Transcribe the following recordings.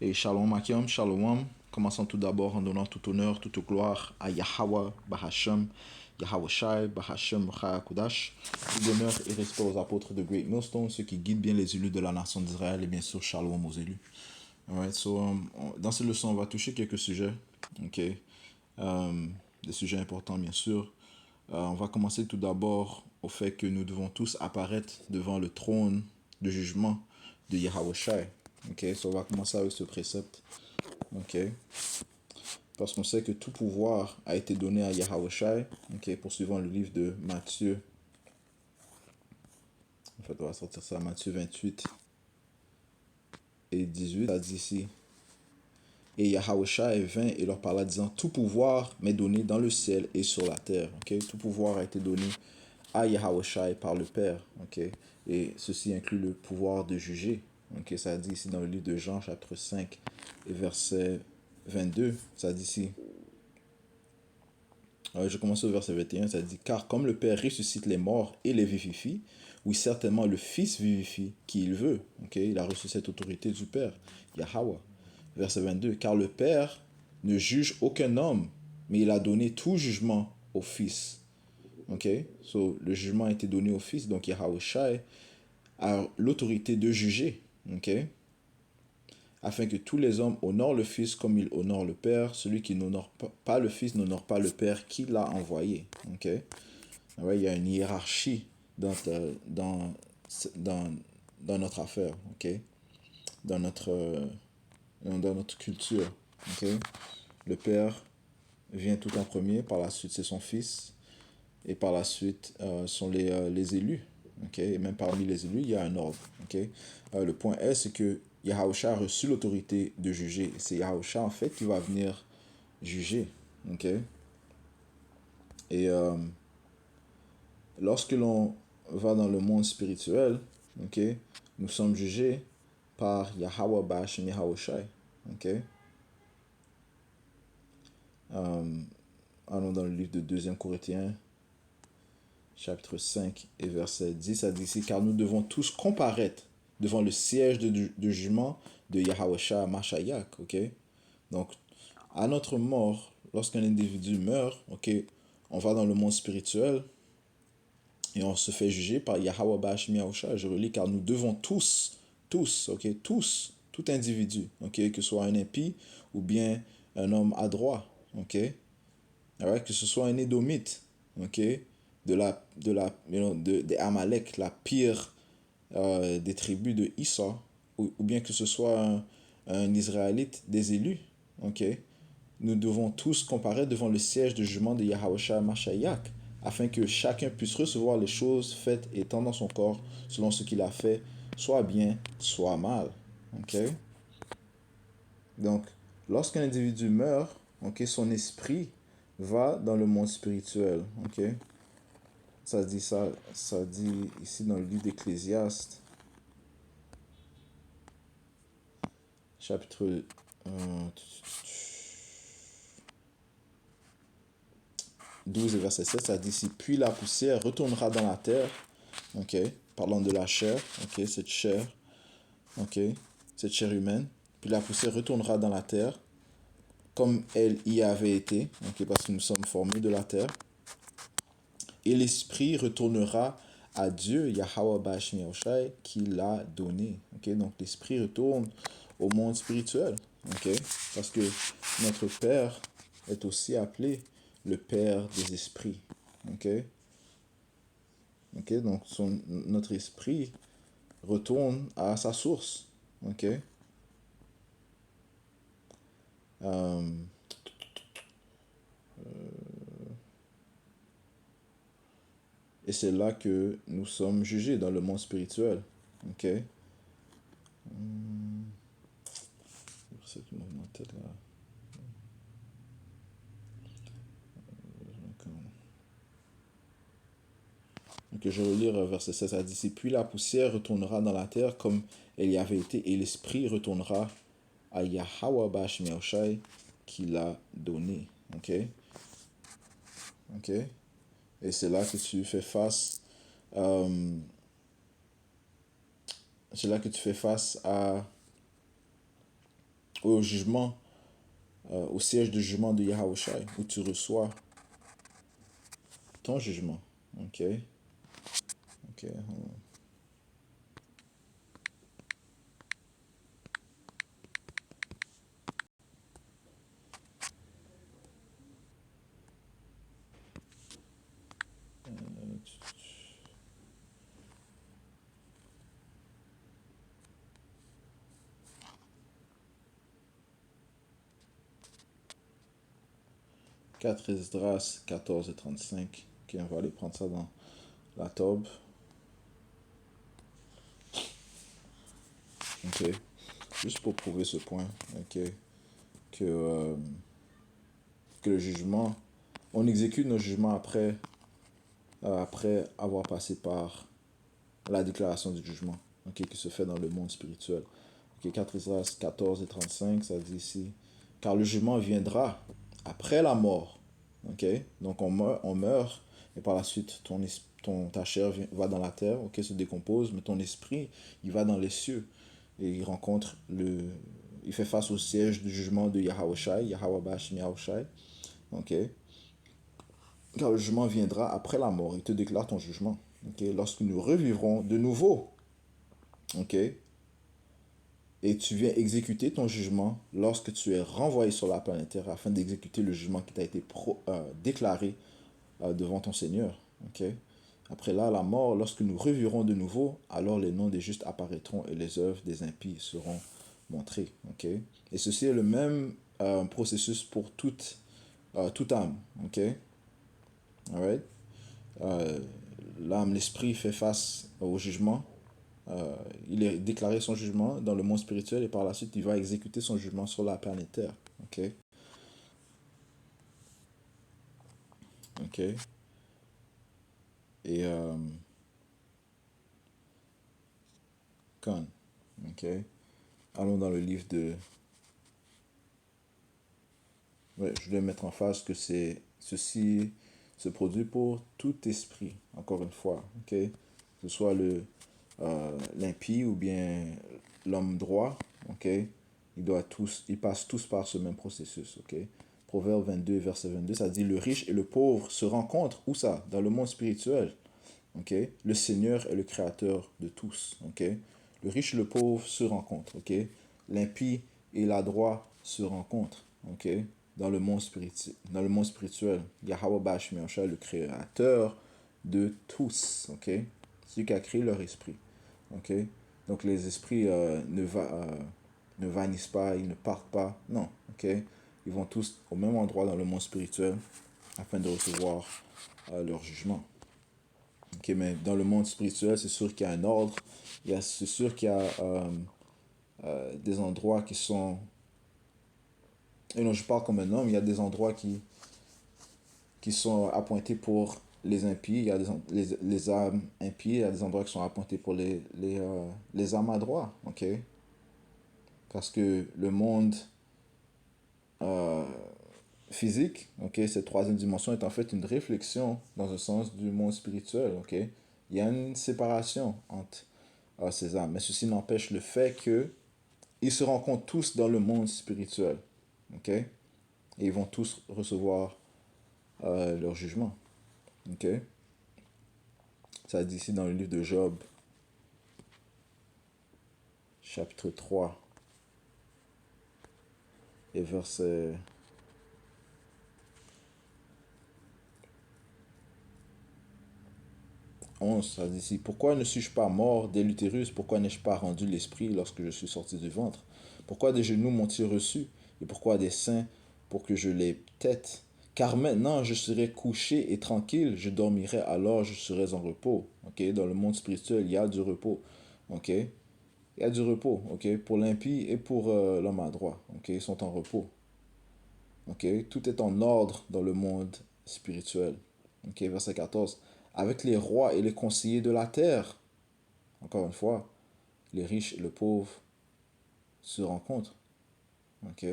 Et Shalom Akim, Shalom. Commençons tout d'abord en donnant tout honneur, toute gloire à Yahweh, Bahashem, Yahweh Shai, Bahashem, Kudash. Tout honneur et respect aux apôtres de Great Millstone, ceux qui guident bien les élus de la nation d'Israël et bien sûr Shalom aux élus. Alright, dans cette leçon, on va toucher quelques sujets, ok, des sujets importants bien sûr. On va commencer tout d'abord au fait que nous devons tous apparaître devant le trône de jugement de Yahweh Shai. Ok, on va commencer avec ce précepte. Ok. Parce qu'on sait que tout pouvoir a été donné à Yahweh Shai. Ok. Poursuivant le livre de Matthieu. En fait, on va sortir ça. Matthieu 28 et 18. Ça dit ici. Et Yahweh Shai vint et leur parla disant, tout pouvoir m'est donné dans le ciel et sur la terre. Ok. Tout pouvoir a été donné à Yahweh Shai par le Père. Ok. Et ceci inclut le pouvoir de juger. Ok. Ça dit ici dans le livre de Jean, chapitre 5 et verset 22. Ça dit ici. Je commence au verset 21, ça dit, car comme le Père ressuscite les morts et les vivifie, oui, certainement le Fils vivifie qui il veut. Okay? Il a reçu cette autorité du Père, Yahweh. Verset 22, car le Père ne juge aucun homme, mais il a donné tout jugement au Fils. Okay? Le jugement a été donné au Fils, donc Yahweh Shai a l'autorité de juger. Okay? Afin que tous les hommes honorent le Fils comme il honore le Père. Celui qui n'honore pas le Fils n'honore pas le Père qui l'a envoyé. Okay? Ouais, il y a une hiérarchie dans, dans, dans notre affaire, okay? dans, notre, dans notre culture. Okay? Le Père vient tout en premier, par la suite c'est son Fils, et par la suite sont les élus. Okay? Et même parmi les élus, il y a un ordre. Okay? Le point est, c'est que Yahusha a reçu l'autorité de juger. C'est Yahusha, en fait, qui va venir juger. Okay? Et lorsque l'on va dans le monde spirituel, okay, nous sommes jugés par Yahweh Bashim Yahweh Shai. Okay? Allons dans le livre de 2 Corinthiens, chapitre 5 et verset 10, ça dit ici, car nous devons tous comparaître devant le siège de jugement de Yahweh Shai Mashayak. Okay? Donc, à notre mort, lorsqu'un individu meurt, okay, on va dans le monde spirituel et on se fait juger par Yahweh Bashim Yahweh Shai. Je relis, car nous devons tous, okay, tous, tout individu, okay, que ce soit un impie ou bien un homme adroit, okay, right, que ce soit un édomite, okay, des Amalek, la pire des tribus de Issa, ou bien que ce soit un Israélite des élus, okay, nous devons tous comparaître devant le siège de jugement de Yahweh Mashayak, afin que chacun puisse recevoir les choses faites étant dans son corps, selon ce qu'il a fait, soit bien, soit mal. Okay? Donc, lorsqu'un individu meurt, okay, son esprit va dans le monde spirituel. Okay? Ça dit ici dans le livre d'Ecclésiaste, chapitre 12 et verset 7, ça dit ici, puis la poussière retournera dans la terre, ok, parlant de la chair, ok, ok, cette chair humaine, puis la poussière retournera dans la terre, comme elle y avait été, ok, parce que nous sommes formés de la terre, et l'esprit retournera à Dieu, Yahweh Bashim Yahushai, qui l'a donné, ok, donc l'esprit retourne au monde spirituel, ok, parce que notre Père est aussi appelé le Père des esprits, ok. Ok, donc notre esprit retourne à sa source. Ok. Euh, et c'est là que nous sommes jugés dans le monde spirituel. Ok. Donc je vais lire verset 16 à 10. Puis la poussière retournera dans la terre comme elle y avait été, et l'esprit retournera à Yahweh Bashim Yahushai qui l'a donné. Ok. Ok. Et c'est là que tu fais face. C'est là que tu fais face au jugement, au siège de jugement de Yahushua, où tu reçois ton jugement. Ok, ok. 4 Esdras 14 et 35. Ok, on va aller prendre ça dans la tobe. Ok, juste pour prouver ce point. Ok, que, euh, que le jugement, on exécute nos jugements après avoir passé par la déclaration du jugement, ok, qui se fait dans le monde spirituel. Ok, 4 Esdras 14 et 35, ça dit ici, car le jugement viendra après la mort. Ok, donc on meurt, et par la suite, ta chair va dans la terre, ok, se décompose, mais ton esprit, il va dans les cieux, et il fait face au siège du jugement de Yahushai, Yahweh Bashim Yahushai, ok, car le jugement viendra après la mort, il te déclare ton jugement, ok, lorsque nous revivrons de nouveau, ok, et tu viens exécuter ton jugement lorsque tu es renvoyé sur la planète Terre afin d'exécuter le jugement qui t'a été déclaré devant ton Seigneur. Okay? Après là, la mort, lorsque nous revivrons de nouveau, alors les noms des justes apparaîtront et les œuvres des impies seront montrées. Okay? Et ceci est le même processus pour toute âme. Okay? Alright? Euh, L'âme, l'esprit fait face au jugement. Il est déclaré son jugement dans le monde spirituel et par la suite, il va exécuter son jugement sur la planète Terre. Ok? Ok? Et quand? Ok? Allons dans le livre de... Ouais, je vais mettre en face que ceci se produit pour tout esprit, encore une fois. Ok? Que ce soit l'impie ou bien l'homme droit. Ok? Ils passent tous par ce même processus. Ok? Proverbe 22, verset 22, ça dit, le riche et le pauvre se rencontrent. Où ça? Dans le monde spirituel. Ok? Le Seigneur est le créateur de tous. Ok? Le riche et le pauvre se rencontrent. Ok? L'impie et l'adroit se rencontrent. Ok? Dans le monde spirituel, Yahweh Bashmi est le créateur de tous. Ok? Celui qui a créé leur esprit. Ok? Donc les esprits ne vanissent pas, ils ne partent pas. Non. Ok? Ils vont tous au même endroit dans le monde spirituel afin de recevoir leur jugement. Ok, mais dans le monde spirituel, c'est sûr qu'il y a un ordre. C'est sûr qu'il y a des endroits qui sont... Et non, je parle comme un homme, il y a des endroits qui sont appointés pour les impies, il y a les âmes impies, il y a des endroits qui sont appointés pour les âmes à droit, ok? Parce que le monde euh, physique, ok, cette troisième dimension est en fait une réflexion dans un sens du monde spirituel, ok? Il y a une séparation entre ces âmes, mais ceci n'empêche le fait que ils se rencontrent tous dans le monde spirituel, ok? Et ils vont tous recevoir leur jugement, ok? Ça dit ici dans le livre de Job, chapitre 3 et verset 11, ça dit ici, pourquoi ne suis-je pas mort dès l'utérus? Pourquoi n'ai-je pas rendu l'esprit lorsque je suis sorti du ventre? Pourquoi des genoux m'ont-ils reçu? Et pourquoi des seins pour que je les tête? Car maintenant je serai couché et tranquille, je dormirai, alors je serai en repos. Ok, dans le monde spirituel, il y a du repos. Ok, il y a du repos. Ok, pour l'impie et pour l'homme à droit. Ok, ils sont en repos. Ok, tout est en ordre dans le monde spirituel. Ok, verset 14. Avec les rois et les conseillers de la terre, encore une fois, les riches et le pauvre se rencontrent. Ok,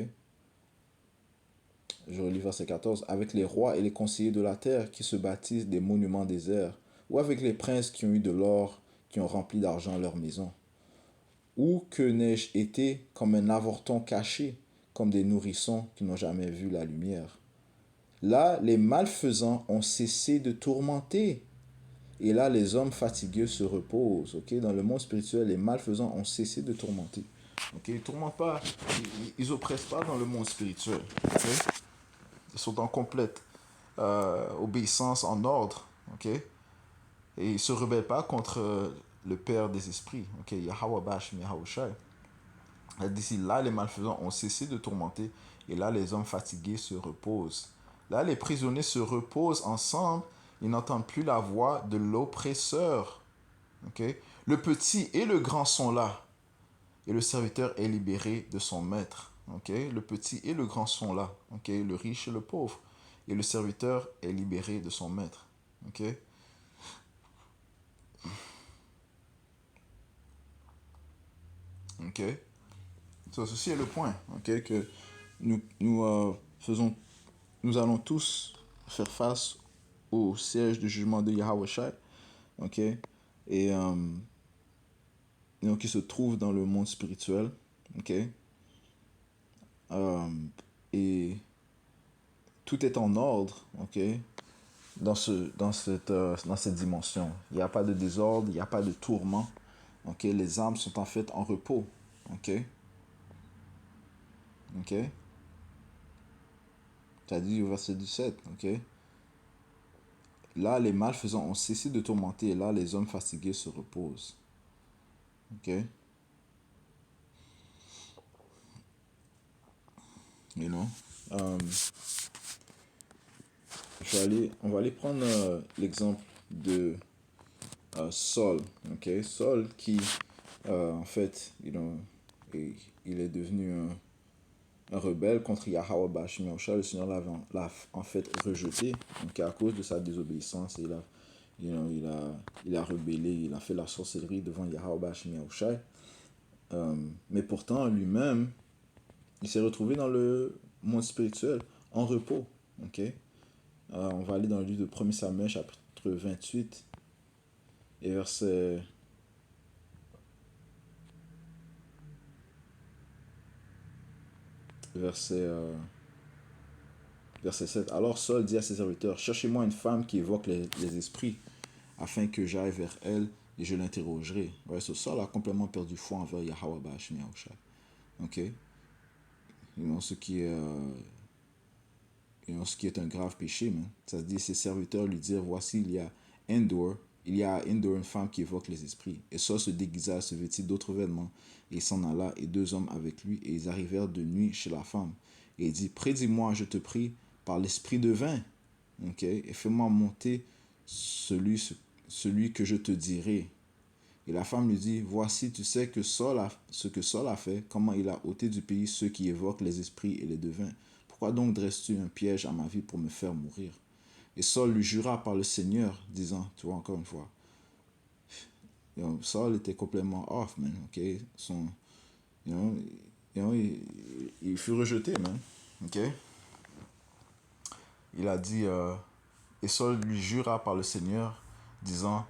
je relis verset 14. Avec les rois et les conseillers de la terre qui se bâtissent des monuments déserts, ou avec les princes qui ont eu de l'or, qui ont rempli d'argent leurs maisons. Ou que n'ai-je été comme un avorton caché, comme des nourrissons qui n'ont jamais vu la lumière. Là, les malfaisants ont cessé de tourmenter. Et là, les hommes fatigués se reposent. Okay? Dans le monde spirituel, les malfaisants ont cessé de tourmenter. Okay? Ils ne tourmentent pas, ils oppressent pas dans le monde spirituel. Okay? Ils sont en complète obéissance, en ordre. Okay? Et ils ne se rebellent pas contre le Père des esprits. Okay? Yahweh Bashim Yahushai. D'ici là, les malfaisants ont cessé de tourmenter. Et là, les hommes fatigués se reposent. Là, les prisonniers se reposent ensemble. Ils n'entendent plus la voix de l'oppresseur. Okay? Le petit et le grand sont là. Et le serviteur est libéré de son maître. Okay? Le petit et le grand sont là. Okay? Le riche et le pauvre. Et le serviteur est libéré de son maître. Okay? Okay? So, ceci est le point. Okay? Que nous allons tous faire face au siège de jugement de Yahweh Shai. Okay? Et qui se trouve dans le monde spirituel. Okay? Et tout est en ordre, ok, dans cette dimension. Il n'y a pas de désordre, il n'y a pas de tourment. Ok, les âmes sont en fait en repos. Ok. Ok. Tu as dit au verset 17. Ok. Là, les malfaisants ont cessé de tourmenter et là, les hommes fatigués se reposent. Ok. You know. On va aller prendre l'exemple de Saul. Ok. Saul qui, en fait, il est devenu un rebelle contre Yahweh Bashim Yahushua. Le Seigneur l'a en fait rejeté. Donc à cause de sa désobéissance, il a rebellé, il a fait la sorcellerie devant Yahweh Bashim Yahushua. Mais pourtant, lui-même, il s'est retrouvé dans le monde spirituel, en repos. Okay? On va aller dans le livre de 1 Samuel, chapitre 28, et verset 7. Alors Saul dit à ses serviteurs, cherchez-moi une femme qui évoque les esprits, afin que j'aille vers elle et je l'interrogerai. Ouais, so Saul a complètement perdu foi envers Yahweh Bashim Yahushua. Ok? Ce qui est un grave péché, man. Ça se dit, ses serviteurs lui dirent, voici, il y a à Endor une femme qui évoque les esprits. Et Saul se déguisa, se vêtit d'autres vêtements, et il s'en alla, et 2 hommes avec lui, et ils arrivèrent de nuit chez la femme. Et il dit, prédis-moi, je te prie, par l'esprit de vin, okay? Et fais-moi monter celui que je te dirai. Et la femme lui dit, voici, tu sais que ce que Saul a fait, comment il a ôté du pays ceux qui évoquent les esprits et les devins. Pourquoi donc dresses-tu un piège à ma vie pour me faire mourir? Et Saul lui jura par le Seigneur, disant, tu vois, encore une fois, Saul était complètement off, man, ok? Il fut rejeté, man, ok? Il a dit, et Saul lui jura par le Seigneur, disant,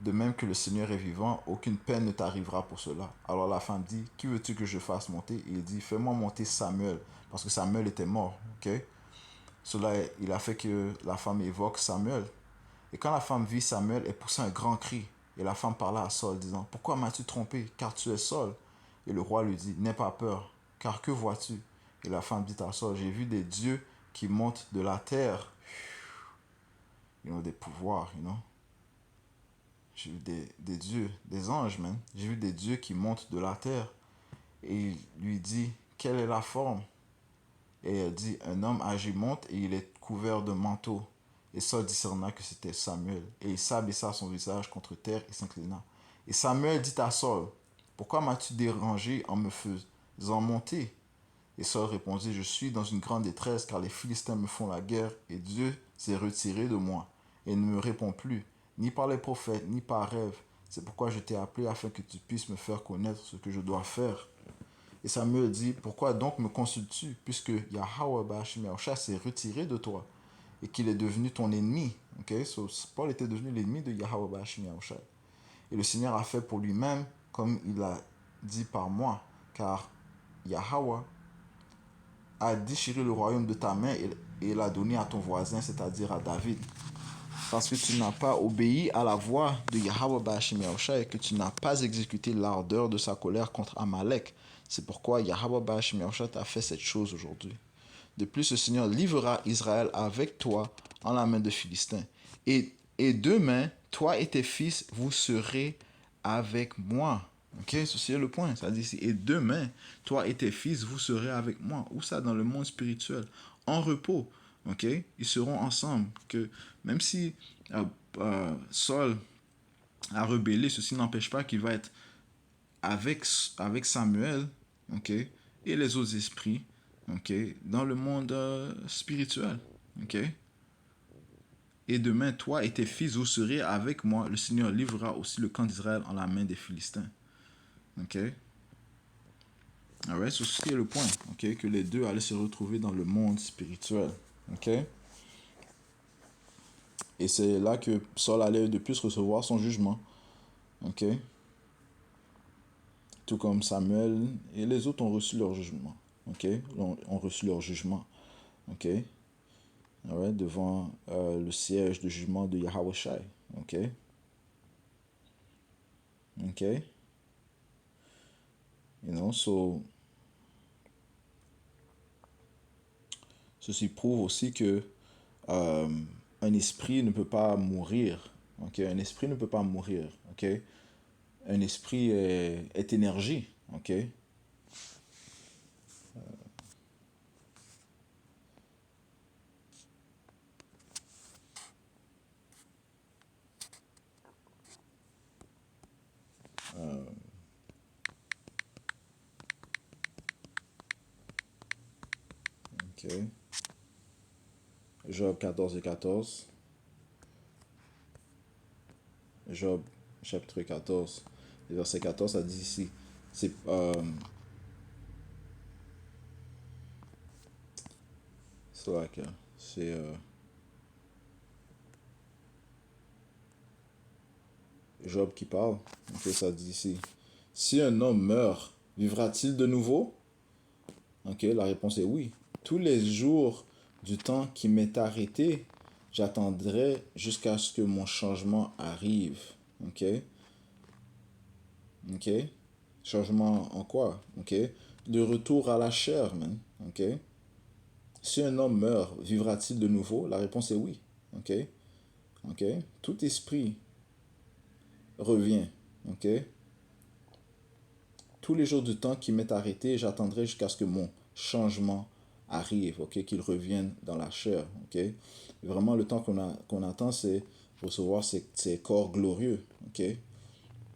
de même que le Seigneur est vivant, aucune peine ne t'arrivera pour cela. Alors la femme dit, qui veux-tu que je fasse monter? Et il dit, fais-moi monter Samuel, parce que Samuel était mort, ok? Cela, il a fait que la femme évoque Samuel. Et quand la femme vit Samuel, elle poussa un grand cri. Et la femme parla à Saul, disant, pourquoi m'as-tu trompé, car tu es Saul? Et le roi lui dit, n'aie pas peur, car que vois-tu? Et la femme dit à Saul, j'ai vu des dieux qui montent de la terre. Ils ont des pouvoirs, J'ai vu des dieux, des anges, man. J'ai vu des dieux qui montent de la terre. Et il lui dit, quelle est la forme? Et elle dit, un homme âgé monte et il est couvert de manteau. Et Saul discerna que c'était Samuel. Et il s'abaissa son visage contre terre et s'inclina. Et Samuel dit à Saul, pourquoi m'as-tu dérangé en me faisant monter? Et Saul répondit, je suis dans une grande détresse car les Philistins me font la guerre et Dieu s'est retiré de moi et ne me répond plus, ni par les prophètes, ni par rêve. C'est pourquoi je t'ai appelé afin que tu puisses me faire connaître ce que je dois faire. Et Samuel dit, pourquoi donc me consultes-tu, puisque Yahweh Bashim Yahushua s'est retiré de toi et qu'il est devenu ton ennemi. Okay? So, Paul était devenu l'ennemi de Yahweh Bashim Yahushua. Et le Seigneur a fait pour lui-même comme il a dit par moi, car Yahweh a déchiré le royaume de ta main et l'a donné à ton voisin, c'est-à-dire à David. Parce que tu n'as pas obéi à la voix de Yahweh Ba'ashim Yahushua et que tu n'as pas exécuté l'ardeur de sa colère contre Amalek. C'est pourquoi Yahweh Ba'ashim Yahushua t'a fait cette chose aujourd'hui. De plus, le Seigneur livrera Israël avec toi en la main de Philistins. Et demain, toi et tes fils, vous serez avec moi. Ok, ceci est le point. Ça dit ici, et demain, toi et tes fils, vous serez avec moi. Où ça? Dans le monde spirituel. En repos. Ok, ils seront ensemble. Que même si Saul a rebellé, ceci n'empêche pas qu'il va être avec Samuel, ok, et les autres esprits, ok, dans le monde spirituel, ok. Et demain, toi et tes fils, vous serez avec moi. Le Seigneur livrera aussi le camp d'Israël en la main des Philistins, ok. Alright, ceci est le point, ok, que les deux allaient se retrouver dans le monde spirituel, ok. Et c'est là que Saul allait de plus recevoir son jugement, ok. Tout comme Samuel et les autres ont reçu leur jugement, ok, ont reçu leur jugement, ok. Alright, devant le siège de jugement de Yahweh Shai. Ok. Ok. You know, so, ceci prouve aussi que euh, un esprit ne peut pas mourir. Ok. Un esprit ne peut pas mourir. Ok. Un esprit est énergie. Ok. Ok. Job 14 et 14. Job chapitre 14. Verset 14, ça dit ici. C'est laquelle? C'est Job qui parle. Ok, ça dit ici. Si un homme meurt, vivra-t-il de nouveau? Ok, la réponse est oui. Tous les jours du temps qui m'est arrêté, j'attendrai jusqu'à ce que mon changement arrive. Ok, ok. Changement en quoi? Ok. De retour à la chair, man. Ok. Si un homme meurt, vivra-t-il de nouveau? La réponse est oui. Ok, ok. Tout esprit revient. Ok. Tous les jours du temps qui m'est arrêté, j'attendrai jusqu'à ce que mon changement arrive, ok, qu'il revienne dans la chair, ok. Et vraiment, le temps qu'on attend, c'est recevoir ces corps glorieux, ok. You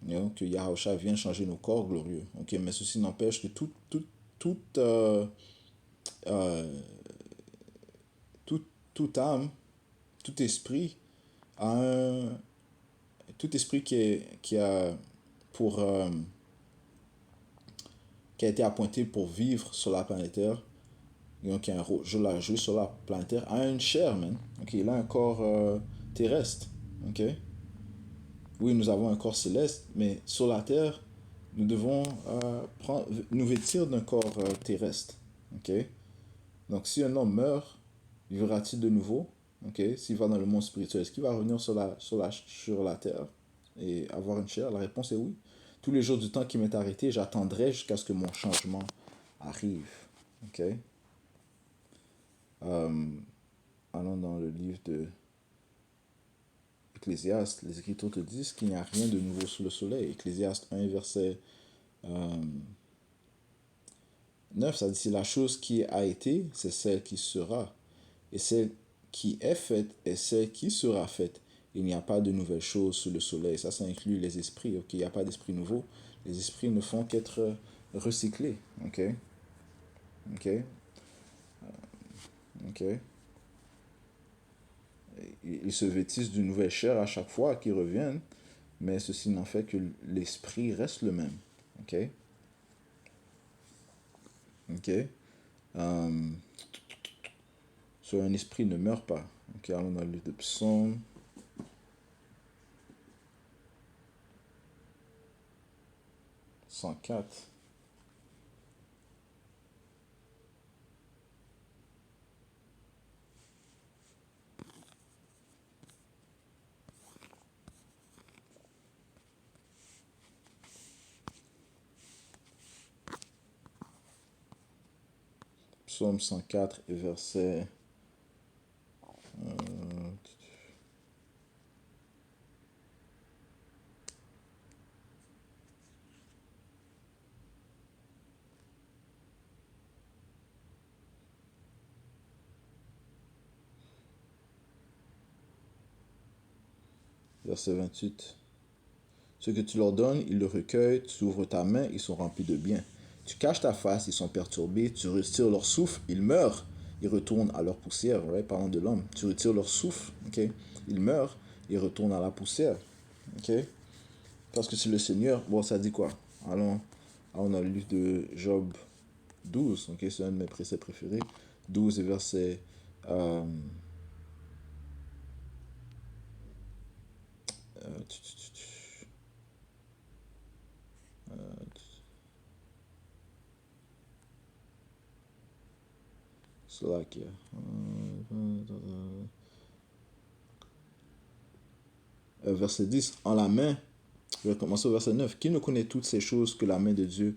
know, que Yahusha vienne changer nos corps glorieux, ok. Mais ceci n'empêche que toute, euh, tout, toute âme, tout esprit a un, tout esprit qui a pour qui a été appointé pour vivre sur la planète Terre, donc, il a un rôle, joué sur la planète Terre, a une chair, man. Ok, il a un corps terrestre. Ok. Oui, nous avons un corps céleste, mais sur la Terre, nous devons nous vêtir d'un corps terrestre. Ok. Donc, si un homme meurt, vivra-t-il de nouveau? Ok. S'il va dans le monde spirituel, est-ce qu'il va revenir sur la Terre et avoir une chair? La réponse est oui. Tous les jours du temps qui m'est arrêté, j'attendrai jusqu'à ce que mon changement arrive. Ok. Euh, Allons dans le livre de Ecclésiaste. Les Écritures te disent qu'il n'y a rien de nouveau sous le soleil. Ecclésiaste 1, verset 9, ça dit si la chose qui a été, c'est celle qui sera. Et celle qui est faite est celle qui sera faite. Il n'y a pas de nouvelles choses sous le soleil. Ça inclut les esprits. Ok, il n'y a pas d'esprit nouveau. Les esprits ne font qu'être recyclés. Ok, ok, ok. Ils se vêtissent d'une nouvelle chair à chaque fois qu'ils reviennent, mais ceci n'en fait que l'esprit reste le même. Ok? Ok? Euh, Sur un esprit ne meurt pas. Ok, allons dans le livre de Psaume 104. Psaume 104 et verset... verset 28. Ce que tu leur donnes, ils le recueillent, tu ouvres ta main, ils sont remplis de bien. Tu caches ta face, ils sont perturbés, tu retires leur souffle, ils meurent, ils retournent à leur poussière, right? Parlant de l'homme. Tu retires leur souffle, ok? Ils meurent, ils retournent à la poussière, ok? Parce que c'est le Seigneur, bon, ça dit quoi? Allons dans le livre de Job 12, ok? C'est un de mes préceptes préférés. 12 et verset... Euh, euh, Slovakia. Verset 10. En la main, je vais commencer au verset 9. Qui ne connaît toutes ces choses que la main de Dieu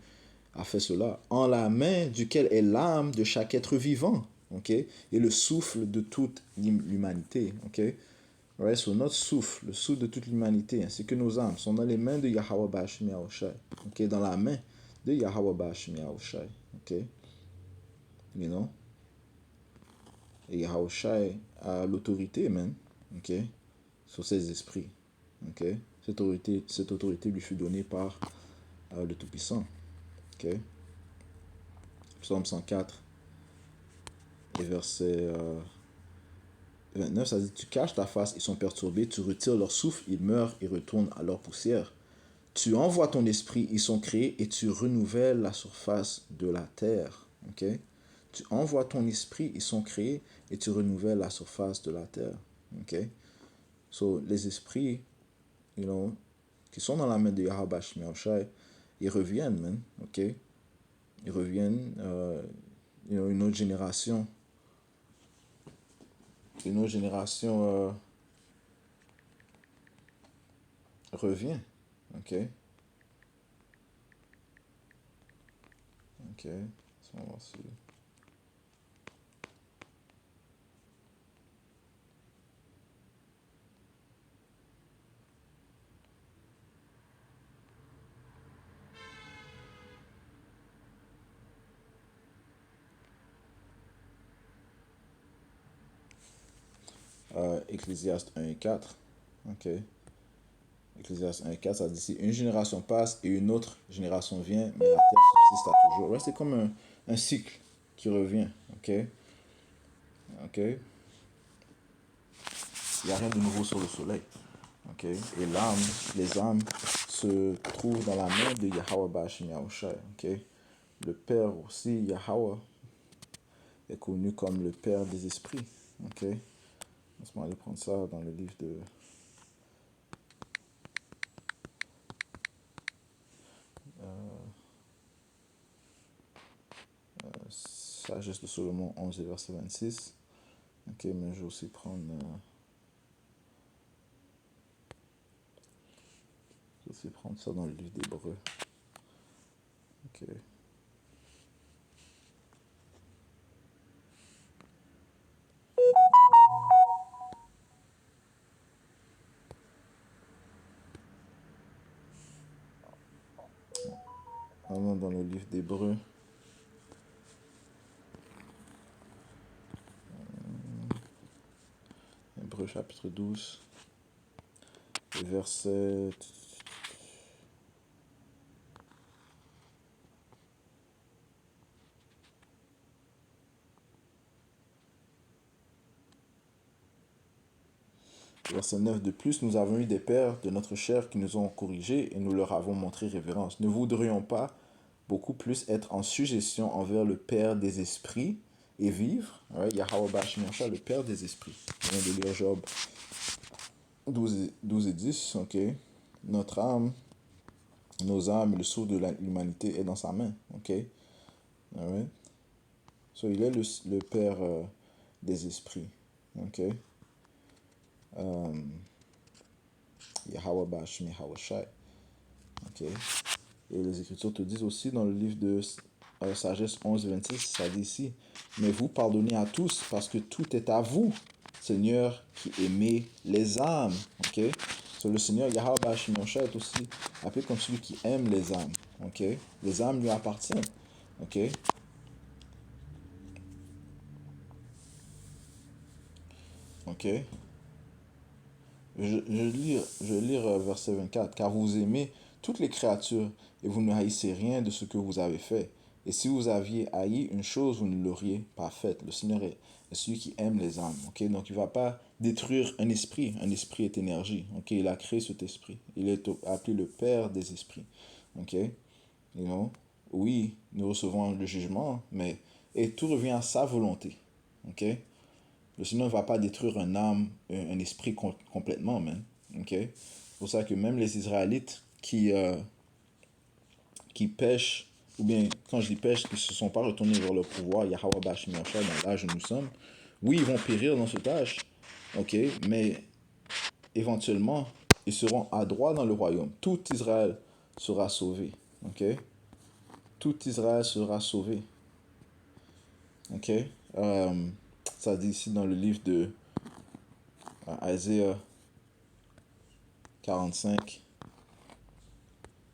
a fait cela? En la main duquel est l'âme de chaque être vivant, ok? Et le souffle de toute l'humanité, ok? Right? So notre souffle, le souffle de toute l'humanité, ainsi que nos âmes, sont dans les mains de Yahweh Bashmi Yahushai, ok? Dans la main de Yahweh Bashmi Yahushai, ok? You know? Et Yahushai a l'autorité, man, ok? Sur ses esprits, ok? Cette autorité lui fut donnée par le Tout-Puissant, ok? Psaume 104 et verset 29, ça dit, tu caches ta face, ils sont perturbés, tu retires leur souffle, ils meurent et retournent à leur poussière. Tu envoies ton esprit, ils sont créés et tu renouvelles la surface de la terre, ok? Tu envoies ton esprit, ils sont créés et tu renouvelles la surface de la terre, ok? So, les esprits, you know, qui sont dans la main de Yahweh Shai, ils reviennent, man, ok? Ils reviennent, you know, une autre génération revient, ok? Ok, on va voir si... Ecclésiaste 1 et 4, ok? Ecclésiaste 1 et 4, ça dit ici, une génération passe et une autre génération vient, mais la terre subsiste à toujours. Ouais, c'est comme un cycle qui revient, ok? Ok? Il n'y a rien de nouveau sur le soleil, ok? Et les âmes se trouvent dans la main de Yahweh Bashim Yahushai, ok? Le Père aussi, Yahweh, est connu comme le Père des esprits, ok? Laisse-moi aller prendre ça dans le livre de... Sagesse de Solomon 11 et verset 26. Ok, mais je vais aussi prendre... je vais aussi prendre ça dans le livre d'Hébreu. Ok. Allons dans le livre d'Hébreu. Hébreu chapitre 12. Verset... Verset 9. De plus, nous avons eu des pères de notre chair qui nous ont corrigés et nous leur avons montré révérence. Ne voudrions pas beaucoup plus être en suggestion envers le Père des esprits et vivre, right? Yahweh Bashmiacha, le Père des esprits. On vient de lire Job 12 et 10, ok? Notre âme, nos âmes, le souffle de l'humanité est dans sa main, ok? Alright? So, il est le Père des esprits, ok? Yahweh Bashmi Hawashai, ok? Et les Écritures te disent aussi dans le livre de Sagesse 11, 26, ça dit ici, mais vous pardonnez à tous parce que tout est à vous, Seigneur, qui aimez les âmes. Ok? So, le Seigneur Yahweh Shimosha est aussi appelé comme celui qui aime les âmes. Ok? Les âmes lui appartiennent. Ok? Ok? Je lis verset 24. Car vous aimez toutes les créatures et vous ne haïssez rien de ce que vous avez fait. Et si vous aviez haï une chose, vous ne l'auriez pas faite. Le Seigneur est celui qui aime les âmes. Ok? Donc il ne va pas détruire un esprit. Un esprit est énergie. Ok? Il a créé cet esprit. Il est appelé le Père des esprits. Ok? You know? Oui, nous recevons le jugement, mais et tout revient à sa volonté. Ok? Le Seigneur ne va pas détruire un âme, un esprit complètement, man. Ok? C'est pour ça que même les Israélites qui pêchent, ou bien quand je dis pêchent, qui ne se sont pas retournés vers le pouvoir, Yahweh Bashim Yahshua, dans l'âge où nous sommes, oui, ils vont périr dans cette âge, ok? Mais éventuellement, ils seront à droit dans le royaume. Tout Israël sera sauvé, ok? Tout Israël sera sauvé, ok? Euh, Ça dit ici dans le livre de Isaiah 45,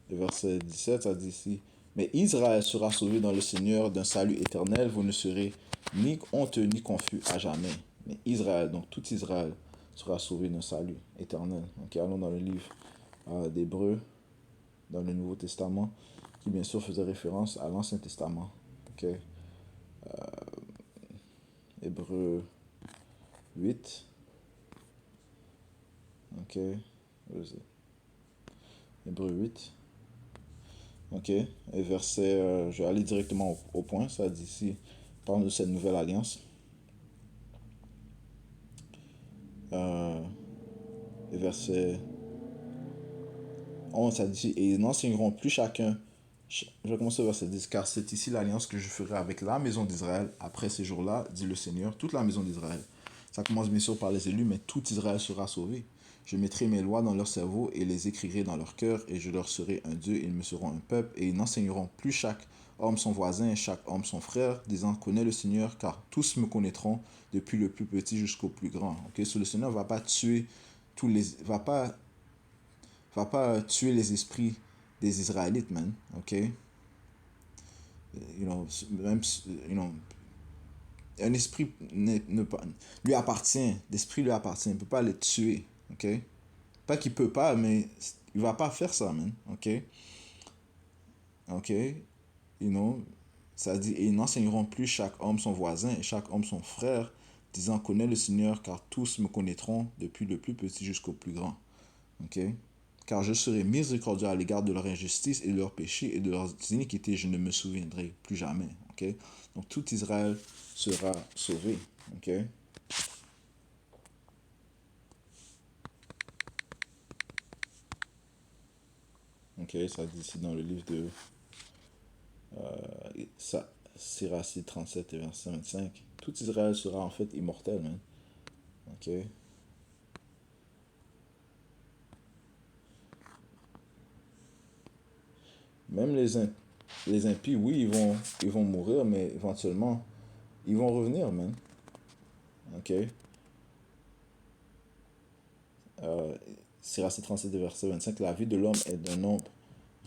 le verset 17, ça dit ici, mais Israël sera sauvé dans le Seigneur d'un salut éternel, vous ne serez ni honteux ni confus à jamais. Mais Israël, donc tout Israël, sera sauvé d'un salut éternel. Donc allons dans le livre d'Hébreu, dans le Nouveau Testament, qui bien sûr faisait référence à l'Ancien Testament. Ok, Hébreu 8. Ok, Hébreu 8. Ok, et verset, je vais aller directement au point, ça dit ici, parle de cette nouvelle alliance. Et verset 11, ça dit, et ils n'enseigneront plus chacun. Je vais commencer au verset 10, car c'est ici l'alliance que je ferai avec la maison d'Israël après ces jours-là, dit le Seigneur, toute la maison d'Israël. Ça commence bien sûr par les élus, mais tout Israël sera sauvé. Je mettrai mes lois dans leur cerveau et les écrirai dans leur cœur, et je leur serai un Dieu, et ils me seront un peuple, et ils n'enseigneront plus chaque homme son voisin et chaque homme son frère, disant, connais le Seigneur, car tous me connaîtront, depuis le plus petit jusqu'au plus grand. Ok, so, le Seigneur va pas tuer va pas tuer les esprits des Israélites, man. Ok, même, un esprit lui appartient, l'esprit lui appartient, il peut pas le tuer. Ok, pas qu'il peut pas, mais il va pas faire ça, man. Ok, ok, you know, ça dit, et ils n'enseigneront plus chaque homme son voisin et chaque homme son frère, disant, connais le Seigneur, car tous me connaîtront, depuis le plus petit jusqu'au plus grand. Ok, car je serai miséricordieux à l'égard de leur injustice et de leurs péchés et de leurs iniquités, je ne me souviendrai plus jamais. Ok, donc tout Israël sera sauvé. Ok, ok, ça dit ici dans le livre de Siracide 37 et verset 25. Tout Israël sera en fait immortel, man. Ok, même les impies, oui, ils vont mourir, mais éventuellement, ils vont revenir, man. Ok, Siracide 37 et verset 25, la vie de l'homme est d'un nombre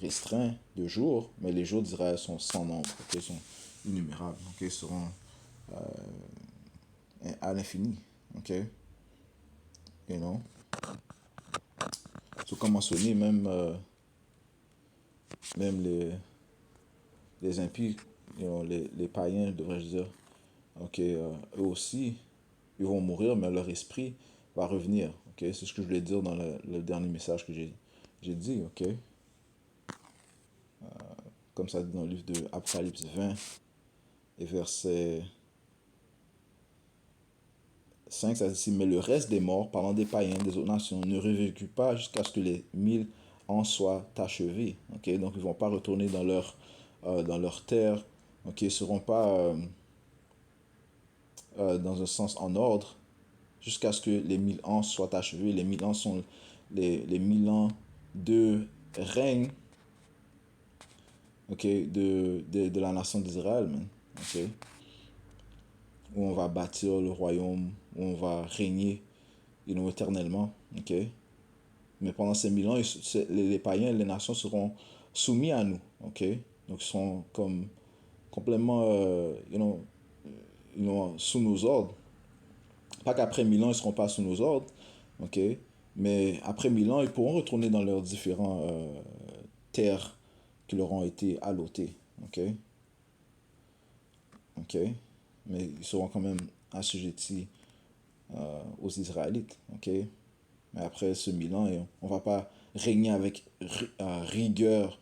restreint de jours, mais les jours d'Israël sont sans nombre, ok, sont innumérables, ok, seront à l'infini, ok, you know. So, comme mentionné, même les impies, les païens, devrais-je dire, ok, eux aussi, ils vont mourir, mais leur esprit va revenir, ok, c'est ce que je voulais dire dans le dernier message que j'ai dit, ok, comme ça dit dans le livre de Apocalypse 20 et verset 5, ça dit ici, mais le reste des morts, parlant des païens, des autres nations, ne revécut pas jusqu'à ce que les 1000 ans soient achevés. Ok, donc ils ne vont pas retourner dans leur terre. Ok, ils ne seront pas dans un sens en ordre jusqu'à ce que les 1000 ans soient achevés. Les 1000 ans sont les 1000 ans de règne ok, de la nation d'Israël, man. Ok, où on va bâtir le royaume, où on va régner, éternellement. Ok, mais pendant ces 1000 ans, les païens, les nations seront soumis à nous. Ok, donc ils sont comme complètement, sous nos ordres. Pas qu'après 1000 ans, ils ne seront pas sous nos ordres, ok? Mais après 1000 ans, ils pourront retourner dans leurs différentes terres qui leur ont été allotées, ok? Ok? Mais ils seront quand même assujettis aux Israélites, ok? Mais après ce 1000 ans, on ne va pas régner avec rigueur,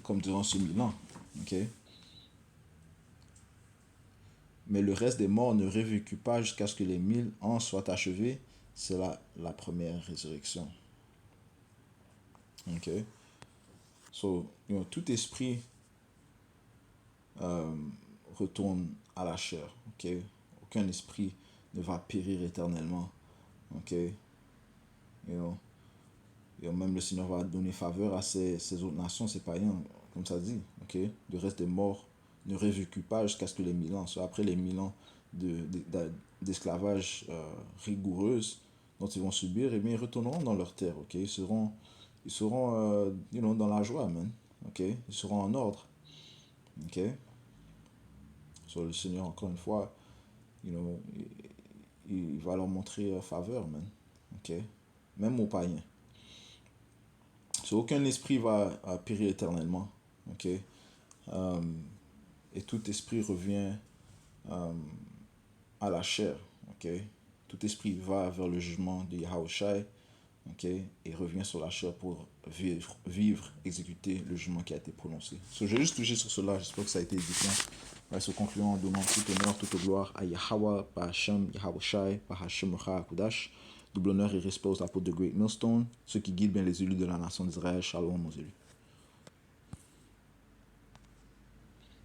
comme durant ce 1000 ans, ok? Mais le reste des morts ne revécut pas jusqu'à ce que les 1000 ans soient achevés. C'est la première résurrection. Ok? So, tout esprit euh, retourne à la chair. Ok? Aucun esprit ne va périr éternellement. Ok? You know? Même le Seigneur va donner faveur à ces autres nations, ces païens, comme ça dit. Ok? Le reste des morts ne revécut pas jusqu'à ce que les 1000 ans. So, après les 1000 ans d'esclavage rigoureuse dont ils vont subir, et bien ils retourneront dans leur terre. Ok? Ils seront dans la joie, man. Ok? Ils seront en ordre. Ok? So, le Seigneur, encore une fois, you know, il va leur montrer faveur, man. Ok? Même aux païens. So, aucun esprit va périr éternellement. Ok? Et tout esprit revient à la chair. Ok? Tout esprit va vers le jugement de Yahushai. Ok? Et revient sur la chair pour vivre, exécuter le jugement qui a été prononcé. So, j'ai juste touché sur cela. J'espère que ça a été édifiant. Ouais, se concluant en donnant tout honneur, toute gloire à Yahweh, par Hashem, Yahushai, par Hashem Kudash. Double honneur et respect aux apôtres de Great Millstone, ceux qui guident bien les élus de la nation d'Israël. Shalom aux élus.